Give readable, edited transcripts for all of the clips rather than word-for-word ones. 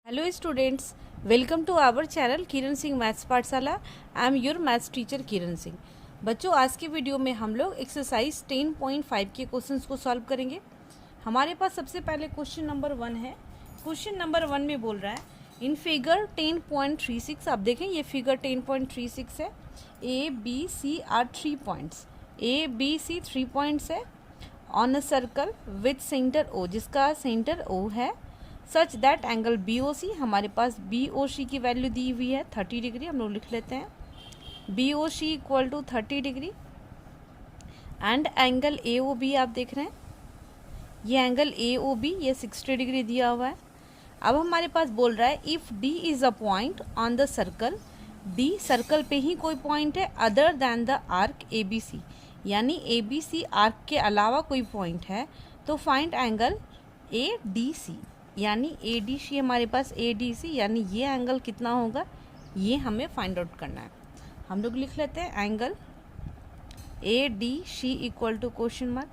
Hello students, welcome to our channel Kiran Singh maths Pathshala. I am your maths teacher Kiran Singh. बच्चों, आज की video में हम लोग एक्सरसाइज 10.5 के क्वेश्चंस को सॉल्व करेंगे। हमारे पास सबसे पहले क्वेश्चन नंबर 1 है। क्वेश्चन नंबर 1 में बोल रहा है इन फिगर 10.36। आप देखें, ये फिगर 10.36 है। A B C are 3 points, A B C 3 points है on a circle with centre O, जिसका सेंटर ओ है। Such that angle B O C, हमारे पास बी ओ सी की वैल्यू दी हुई है 30 डिग्री। हम लोग लिख लेते हैं B O C equal to 30 degree. And angle A O B आप देख रहे हैं, ये एंगल ए ओ बी ये 60 डिग्री दिया हुआ है। अब हमारे पास बोल रहा है if D is a point on the circle, D circle पे ही कोई पॉइंट है other than the arc A B C, यानी ए बी सी आर्क के अलावा कोई पॉइंट है, तो find angle A D C, यानी ए डी सी हमारे पास ए डी सी, यानी ये एंगल कितना होगा ये हमें फाइंड आउट करना है। हम लोग लिख लेते हैं angle A D C equal to question mark.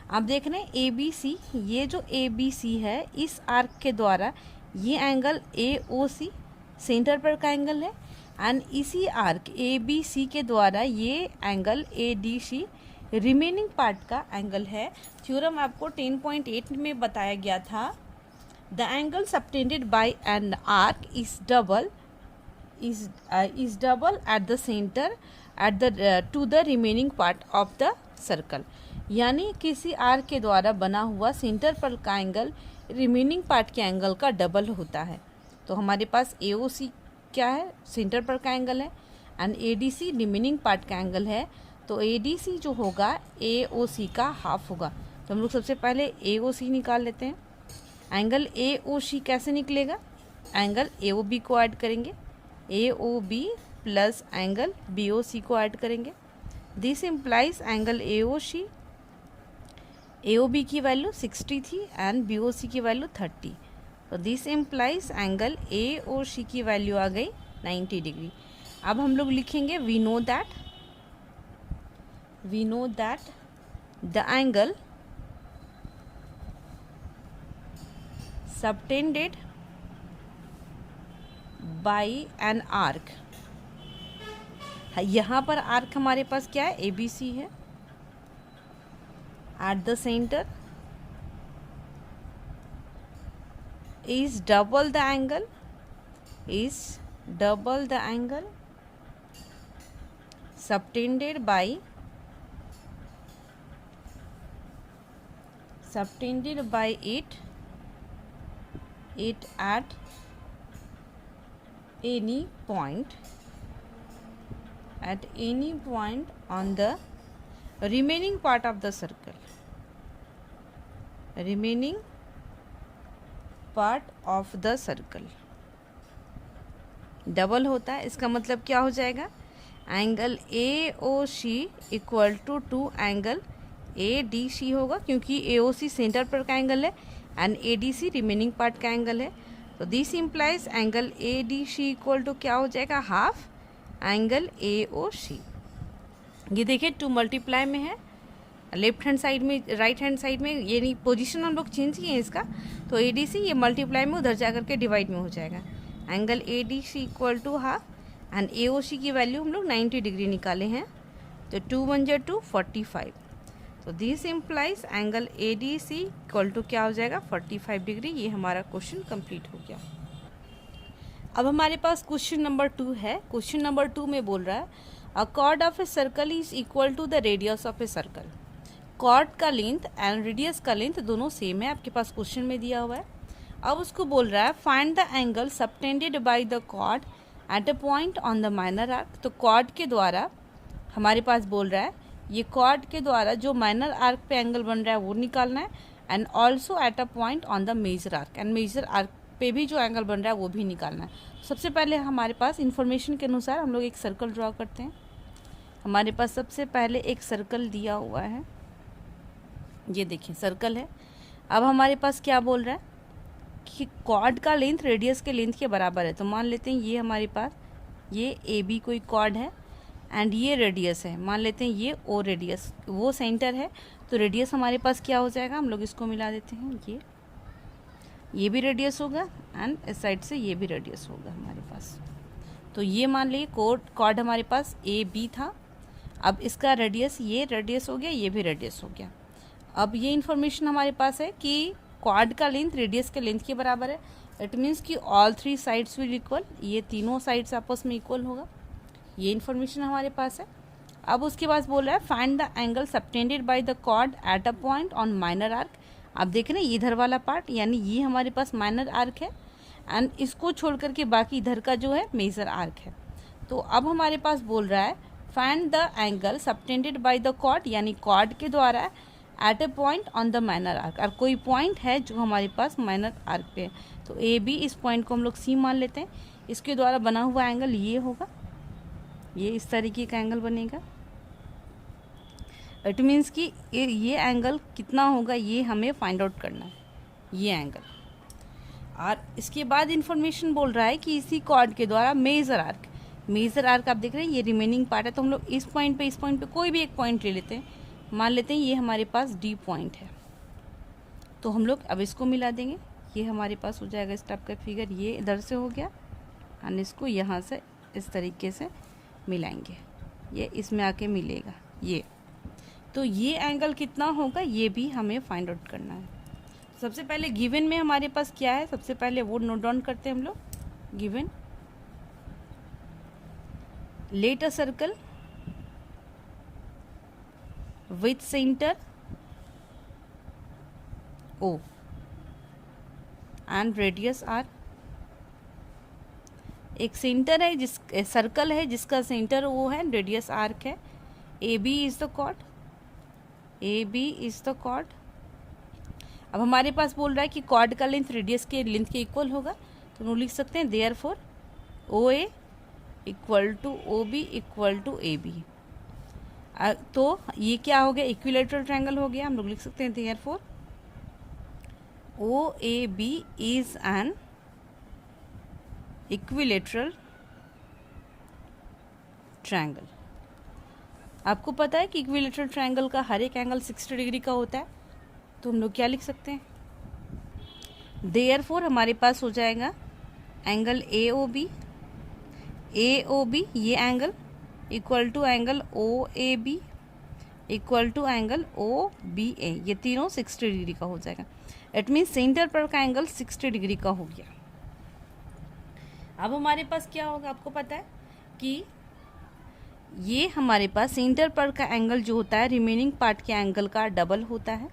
आप देख रहे हैं ए बी सी, ये जो ए बी सी है इस आर्क के द्वारा ये angle A O C centre पर का एंगल है, एंड इसी आर्क ए बी सी के द्वारा ये angle A D C remaining part का एंगल है। थ्योरम आपको 10.8 में बताया गया था। The angle subtended by an arc is double at the center at the to the remaining part of the circle, यानी किसी आर्क के द्वारा बना हुआ सेंटर पर का एंगल रिमेनिंग पार्ट के एंगल का डबल होता है। तो हमारे पास ए ओ सी क्या है, सेंटर पर का एंगल है, and A D C remaining part का एंगल है। तो ए डी सी जो होगा ए ओ सी का हाफ होगा। तो हम लोग सबसे पहले ए ओ सी निकाल लेते हैं। एंगल ए ओ सी कैसे निकलेगा, एंगल ए ओ बी को ऐड करेंगे, A O B plus angle B O C को ऐड करेंगे। This implies angle A O C, A O B की वैल्यू 60 थी एंड बी ओ सी की value 30। तो this implies angle A O C की value आ गई 90 degree. अब हम लोग लिखेंगे we know that the angle subtended by an arc, यहाँ पर आर्क हमारे पास क्या है, ए बी सी है। Eight the centre is double the angle subtended by it at any point on the remaining part of the circle, double होता है। इसका मतलब क्या हो जाएगा, angle A O C equal to angle A D C होगा, क्योंकि ए O C centre पर का एंगल है and A D C remaining part का एंगल है। तो this implies angle A D C equal to क्या हो जाएगा, हाफ एंगल ए ओ सी। ये देखिए 2 मल्टीप्लाई में है, लेफ्ट हैंड साइड में राइट हैंड साइड में, ये नहीं पोजीशन हम लोग चेंज किए हैं इसका। तो ए डी सी ये मल्टीप्लाई में उधर जा करके डिवाइड में हो जाएगा। Angle A D C equal to half and A O C की वैल्यू हम लोग 90 डिग्री निकाले हैं। तो 2 1 जा 2 45। तो this implies angle A D C equal to क्या हो जाएगा, 45 डिग्री। ये हमारा क्वेश्चन कंप्लीट हो गया। अब हमारे पास क्वेश्चन नंबर 2 है। क्वेश्चन नंबर 2 में बोल रहा है a chord of a circle is equal to the radius of a circle. Chord का लेंथ एंड रेडियस का लेंथ दोनों सेम है, आपके पास क्वेश्चन में दिया हुआ है। अब उसको बोल रहा है find the angle subtended by the chord at a point on the minor arc. तो कॉर्ड के द्वारा हमारे पास बोल रहा है ये कॉर्ड के द्वारा जो माइनर आर्क पे एंगल बन रहा है वो निकालना है, and also at a point on the major arc, and major arc पे भी जो एंगल बन रहा है वो भी निकालना है। सबसे पहले हमारे पास इन्फॉर्मेशन के अनुसार हम लोग एक सर्कल ड्रॉ करते हैं। हमारे पास सबसे पहले एक सर्कल दिया हुआ है, ये देखिए सर्कल है। अब हमारे पास क्या बोल रहा है कि कॉर्ड का लेंथ रेडियस के लेंथ के बराबर है। तो मान लेते हैं ये हमारे पास ये ए बी कोई कॉर्ड है एंड ये रेडियस है, मान लेते हैं ये ओ रेडियस, वो सेंटर है। तो रेडियस हमारे पास क्या हो जाएगा, हम लोग इसको मिला देते हैं ये। ये भी रेडियस होगा एंड इस साइड से ये भी रेडियस होगा हमारे पास। तो ये मान लीजिए कॉर्ड हमारे पास ए बी था, अब इसका रेडियस ये रेडियस हो गया, ये भी रेडियस हो गया। अब ये इन्फॉर्मेशन हमारे पास है कि कॉर्ड का लेंथ रेडियस के लेंथ के बराबर है। इट मीन्स कि ऑल 3 साइड्स विल इक्वल, ये तीनों साइड्स आपस में इक्वल होगा। ये इन्फॉर्मेशन हमारे पास है। अब उसके बाद बोल रहा है find the angle subtended by the chord at a point on minor arc. आप देख रहे हैं इधर वाला पार्ट, यानी ये हमारे पास माइनर आर्क है एंड इसको छोड़ करके बाकी इधर का जो है मेजर आर्क है। तो अब हमारे पास बोल रहा है find the angle subtended by the chord, यानी कॉर्ड के द्वारा at a point on the minor arc. और कोई पॉइंट है जो हमारे पास माइनर आर्क पे है, तो ए बी, इस पॉइंट को हम लोग सी मान लेते हैं। इसके द्वारा बना हुआ एंगल ये होगा, ये इस तरीके का एंगल बनेगा। इट मीन्स कि ये एंगल कितना होगा ये हमें फाइंड आउट करना है, ये एंगल। और इसके बाद इंफॉर्मेशन बोल रहा है कि इसी कॉर्ड के द्वारा मेजर आर्क आप देख रहे हैं ये रिमेनिंग पार्ट है। तो हम लोग इस पॉइंट पे कोई भी एक पॉइंट ले लेते हैं, मान लेते हैं ये हमारे पास डी पॉइंट है। तो हम लोग अब इसको मिला देंगे, ये हमारे पास हो जाएगा इस टाइप का फिगर, ये इधर से हो गया और इसको यहाँ से इस तरीके से मिलाएंगे, ये इसमें आके मिलेगा ये। तो ये एंगल कितना होगा ये भी हमें फाइंड आउट करना है। सबसे पहले गिवन में हमारे पास क्या है, सबसे पहले वो नोट डाउन करते हैं हम लोग। Given let a circle with centre O and radius R। एक सेंटर है जिस सर्कल है जिसका सेंटर O है, रेडियस आर्क है। A B is the chord, A B is the chord. अब हमारे पास बोल रहा है कि कॉर्ड का लेंथ रेडियस के लेंथ के इक्वल होगा, तो हम लिख सकते हैं therefore O A equal to O B equal to A B. तो ये क्या हो गया, इक्विलेटरल ट्रायंगल हो गया। हम लोग लिख सकते हैं therefore O A B is an equilateral triangle. आपको पता है कि इक्विलेटरल ट्रायंगल का हर एक एंगल 60 डिग्री का होता है, तो हम लोग क्या लिख सकते हैं, देयरफॉर हमारे पास हो जाएगा एंगल ए ओ बी ये angle equal to angle O A B equal to angle O B A, ये तीनों 60 डिग्री का हो जाएगा। इट मीन्स सेंटर पर का एंगल 60 डिग्री का हो गया। अब हमारे पास क्या होगा, आपको पता है कि ये हमारे पास सेंटर पर का एंगल जो होता है रिमेनिंग पार्ट के एंगल का डबल होता है।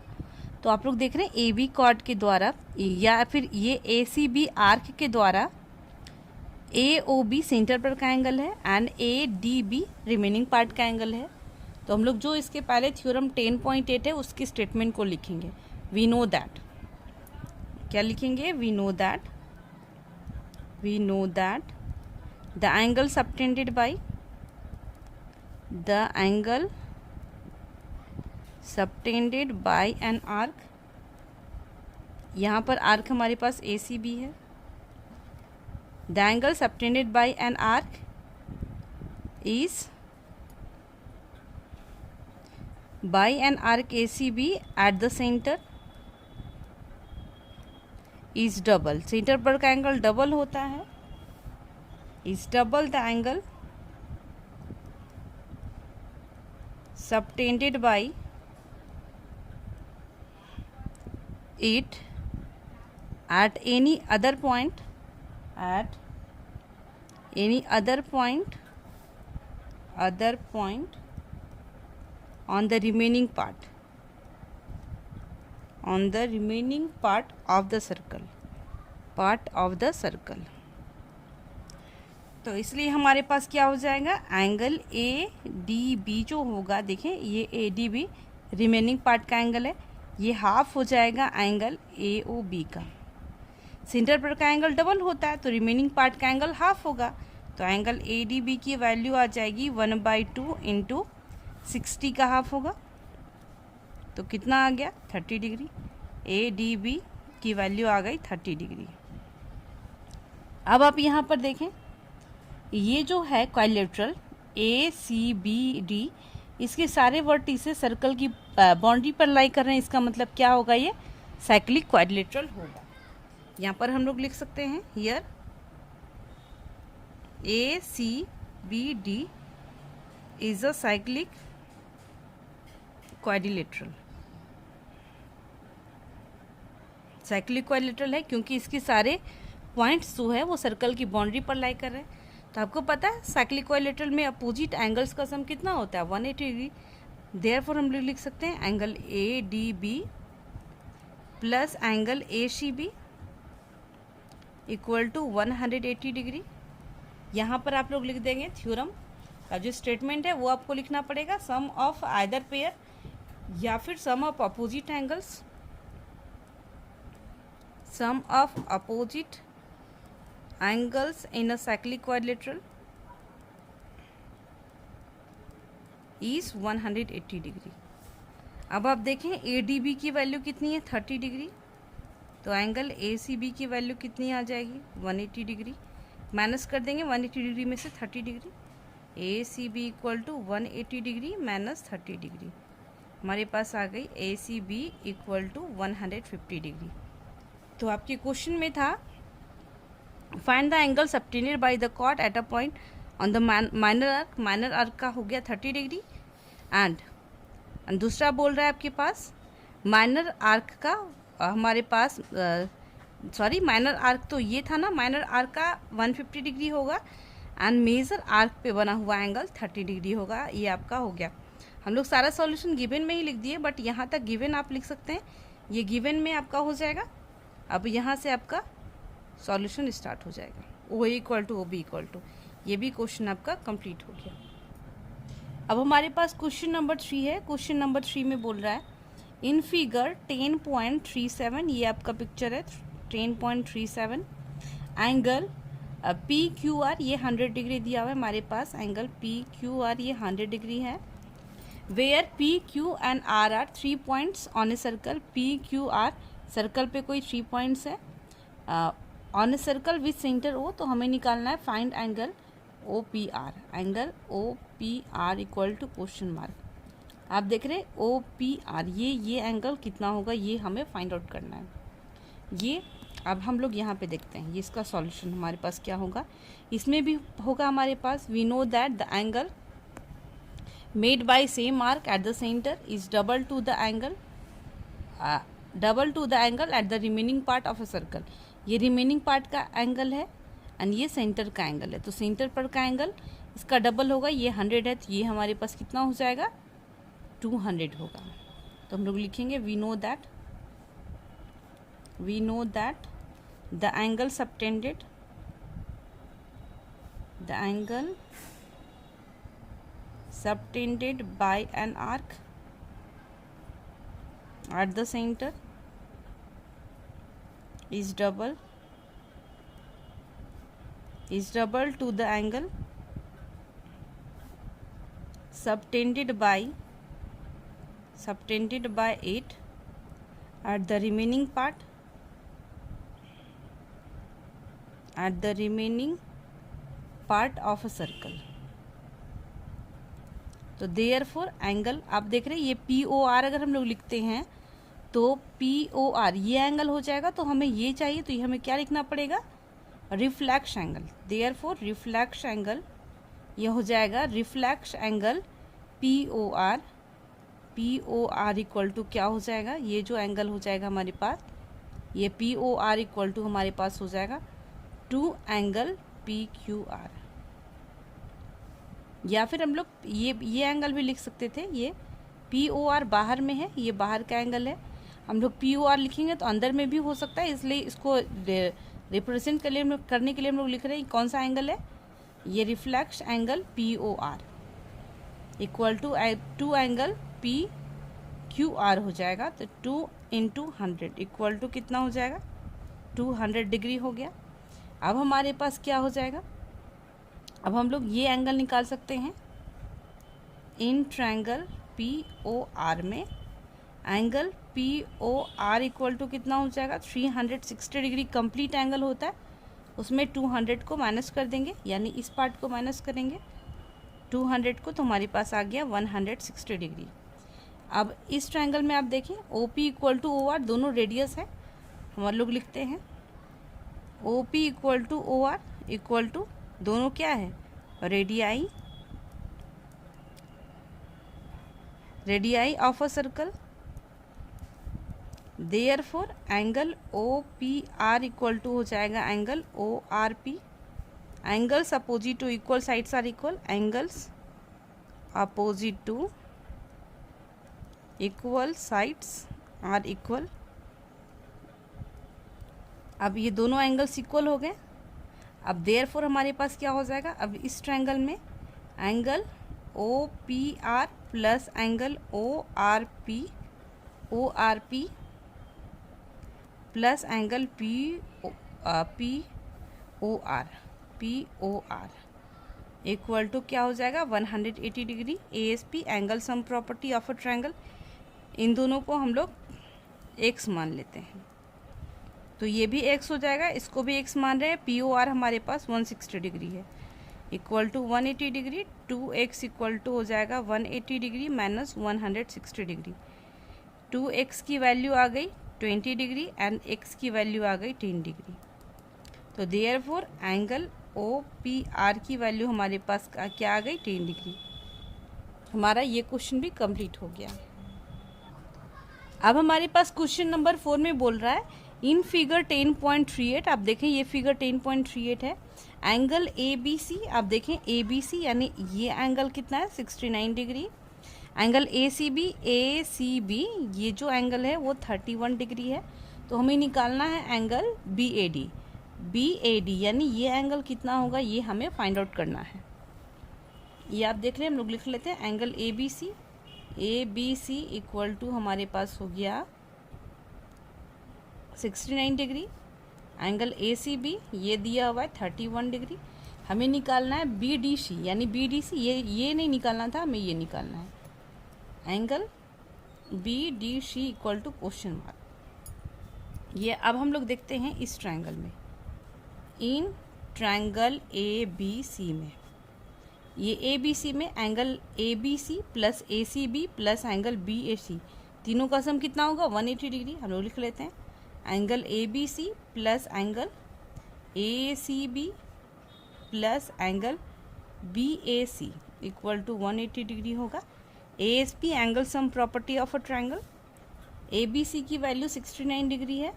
तो आप लोग देख रहे हैं ए बी कॉर्ड के द्वारा या फिर ये ए सी बी आर्क के द्वारा ए ओ बी सेंटर पर का एंगल है and A D be remaining part का एंगल है। तो हम लोग जो इसके पहले थ्योरम 10.8 है उसकी स्टेटमेंट को लिखेंगे। वी नो दैट, क्या लिखेंगे, we know that the angle subtended by an arc, यहाँ पर आर्क हमारे पास ए सी बी है। The angle subtended by an arc is by an arc A C B at the centre is double, centre पर का angle double होता है, is double the angle subtended by it at any other point on the remaining part of the circle। तो इसलिए हमारे पास क्या हो जाएगा, एंगल ए डी बी जो होगा, देखें ये A D be remaining part का एंगल है, ये हाफ हो जाएगा एंगल ए ओ बी का। सेंटर पर का एंगल डबल होता है तो रिमेनिंग पार्ट का एंगल हाफ होगा, तो एंगल ए डी बी की वैल्यू आ जाएगी 1/2 इंटू 60 का हाफ होगा, तो कितना आ गया 30 डिग्री। ए डी बी की वैल्यू आ गई 30 डिग्री। अब आप यहाँ पर देखें ये जो है quadrilateral A C B D, इसके सारे वर्टिसेस सर्कल की बाउंड्री पर लाई कर रहे हैं, इसका मतलब क्या होगा, ये साइक्लिक क्वाड्रिलेटरल होगा। यहाँ पर हम लोग लिख सकते हैं here ACBD is a cyclic quadrilateral. Cyclic quadrilateral है क्योंकि इसके सारे पॉइंट्स जो है वो सर्कल की बाउंड्री पर लाई कर रहे हैं। तो आपको पता है साइक्लिक क्वाड्रिलेटरल में अपोजिट एंगल्स का सम कितना होता है 180 डिग्री। देयरफॉर हम लोग लिख सकते हैं angle ADB plus angle ACB equal to 180 degree. यहाँ पर आप लोग लिख देंगे थ्योरम का जो स्टेटमेंट है वो आपको लिखना पड़ेगा, सम ऑफ आइदर पेयर या फिर sum of opposite angles, sum of opposite angles in a cyclic quadrilateral is 180 degree. अब आप देखें ADB की वैल्यू कितनी है 30 डिग्री, तो एंगल ACB की वैल्यू कितनी आ जाएगी 180 डिग्री। माइनस कर देंगे 180 डिग्री में से 30 degree, ACB equal to 180 degree minus 30 degree. हमारे पास आ गई ACB इक्वल टू 150 डिग्री। तो आपके क्वेश्चन में था find the angle subtended by the chord at a point on the minor arc. Minor arc का हो गया 30 डिग्री एंड दूसरा बोल रहा है आपके पास माइनर आर्क का हमारे पास माइनर आर्क तो ये था ना, माइनर आर्क का 150 डिग्री होगा एंड मेजर आर्क पे बना हुआ एंगल 30 डिग्री होगा। ये आपका हो गया। हम लोग सारा सॉल्यूशन गिवन में ही लिख दिए, बट यहाँ तक गिवन आप लिख सकते हैं, ये गिवन में आपका हो जाएगा। अब यहाँ से आपका सॉल्यूशन स्टार्ट हो जाएगा। O equal to OB equal to, ये भी क्वेश्चन आपका कंप्लीट हो गया। अब हमारे पास क्वेश्चन नंबर 3 है। क्वेश्चन नंबर 3 में बोल रहा है इन फिगर 10.37, ये आपका पिक्चर है 10.37, एंगल PQR ये 100 डिग्री दिया हुआ है हमारे पास, एंगल PQR ये 100 डिग्री है। Where PQ and R are 3 points on a circle. PQR circle पे कोई 3 पॉइंट्स है on a circle with centre O, तो हमें निकालना है find angle OPR। Angle OPR equal to question mark. आप देख रहे हैं OPR ये एंगल कितना होगा, ये हमें फाइंड आउट करना है। ये अब हम लोग यहाँ पे देखते हैं, ये इसका सॉल्यूशन हमारे पास क्या होगा। इसमें भी होगा हमारे पास we know that the angle made by same arc at the centre is double to the angle at the remaining part of a circle. ये रिमेनिंग पार्ट का एंगल है एंड ये सेंटर का एंगल है, तो सेंटर पर का angle इसका डबल होगा। ये 100 है तो ये हमारे पास कितना हो जाएगा 200 होगा। तो हम लोग लिखेंगे we know that the angle subtended by an arc at the center is double to the angle subtended by 8 at the remaining part of a circle। तो देयरफॉर एंगल आप देख रहे हैं ये POR अगर हम लोग लिखते हैं तो POR ये एंगल हो जाएगा, तो हमें ये चाहिए तो ये हमें क्या लिखना पड़ेगा reflex angle. Therefore reflex angle ये हो जाएगा reflex angle POR equal to क्या हो जाएगा, ये जो एंगल हो जाएगा हमारे पास ये POR इक्वल टू हमारे पास हो जाएगा 2 एंगल PQR। या फिर हम लोग ये एंगल भी लिख सकते थे, ये POR बाहर में है, ये बाहर का एंगल है। हम लोग POR लिखेंगे तो अंदर में भी हो सकता है, इसलिए इसको रिप्रेजेंट करने के लिए हम लोग लिख रहे हैं कौन सा एंगल है, ये reflex angle POR equal to 2 angle PQR हो जाएगा। तो 2 × 100 इक्वल टू कितना हो जाएगा 200 डिग्री हो गया। अब हमारे पास क्या हो जाएगा, अब हम लोग ये एंगल निकाल सकते हैं इन ट्रायंगल POR में। एंगल POR इक्वल टू कितना हो जाएगा 360 डिग्री कंप्लीट एंगल होता है, उसमें 200 को माइनस कर देंगे, यानी इस पार्ट को माइनस करेंगे 200 को, तो हमारे पास आ गया 160 डिग्री। अब इस ट्रायंगल में आप देखें OP इक्वल टू OR दोनों रेडियस है, हम लोग लिखते हैं O P equal to O R equal to, दोनों क्या है, radii of a circle. Therefore angle O P R equal to हो जाएगा angle O R P. Angles opposite to equal sides are equal, angles opposite to equal sides are equal. अब ये दोनों angles equal हो गए। अब therefore हमारे पास क्या हो जाएगा, अब इस ट्रायंगल में angle O P R plus angle O R P plus angle P O R equal to क्या हो जाएगा 180 degree. ASP angle sum property of a triangle, इन दोनों को हम लोग x मान लेते हैं, तो ये भी x हो जाएगा, इसको भी x मान रहे हैं। POR हमारे पास 160 डिग्री है equal to 180 degree. 2x equal to हो जाएगा 180 डिग्री माइनस 160 डिग्री। 2x की वैल्यू आ गई 20 डिग्री एंड x की वैल्यू आ गई 10 डिग्री। तो देयरफॉर एंगल OPR की वैल्यू हमारे पास क्या आ गई 10 डिग्री। हमारा ये क्वेश्चन भी कंप्लीट हो गया। अब हमारे पास क्वेश्चन नंबर 4 में बोल रहा है इन फिगर 10.38, आप देखें ये फिगर 10.38 है। एंगल ABC, आप देखें ABC यानी ये एंगल कितना है 69 डिग्री। एंगल ACB ये जो एंगल है वो 31 डिग्री है। तो हमें निकालना है एंगल BAD यानी ये एंगल कितना होगा, ये हमें फाइंड आउट करना है। ये आप देख रहे हैं, हम लोग लिख लेते हैं एंगल ABC इक्वल टू हमारे पास हो गया 69 डिग्री। एंगल ACB ये दिया हुआ है 31 डिग्री। हमें निकालना है BDC यानी BDC ये नहीं निकालना था, हमें ये निकालना है angle BDC equal to question mark. ये अब हम लोग देखते हैं इस ट्रायंगल में, इन ट्रायंगल ABC में, ये ABC में angle ABC plus ACB plus angle BAC तीनों का सम कितना होगा 180 डिग्री। हम लोग लिख लेते हैं angle ABC plus angle ACB plus angle BAC equal to 180 degree होगा। ASP angle sum property of a triangle, ABC की वैल्यू 69 डिग्री है,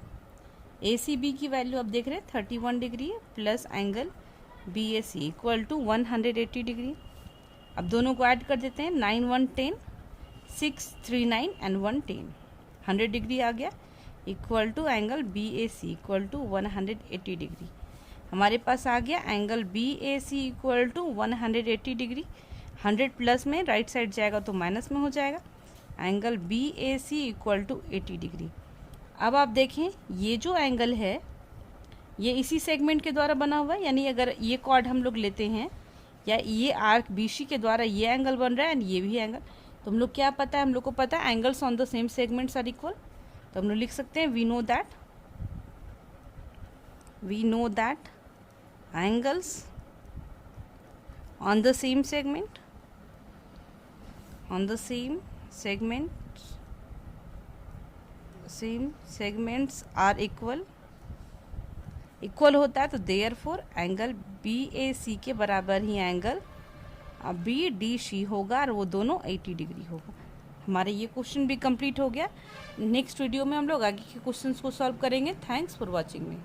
ACB की वैल्यू आप देख रहे हैं 31 डिग्री है, plus angle BAC equal to 180 degree. अब दोनों को ऐड कर देते हैं 9 1 10 639 एंड 110 100 डिग्री आ गया equal to angle BAC equal to 180 degree. हमारे पास आ गया angle BAC equal to 180 degree. 100 plus में राइट साइड जाएगा तो माइनस में हो जाएगा। Angle BAC equal to 80 degree. अब आप देखें ये जो एंगल है ये इसी सेगमेंट के द्वारा बना हुआ है, यानी अगर ये कॉर्ड हम लोग लेते हैं या ये आर्क BC के द्वारा ये एंगल बन रहा है एंड ये भी एंगल, तो हम लोग क्या पता है, हम लोग को पता है angles on the same segments are equal. तो हम लोग लिख सकते हैं we know that angles on the same segments are equal होता है। तो देयरफॉर एंगल BAC के बराबर ही एंगल BDC होगा और वो दोनों 80 डिग्री होगा। हमारे ये क्वेश्चन भी कंप्लीट हो गया। नेक्स्ट वीडियो में हम लोग आगे के क्वेश्चंस को सॉल्व करेंगे। Thanks for watching me.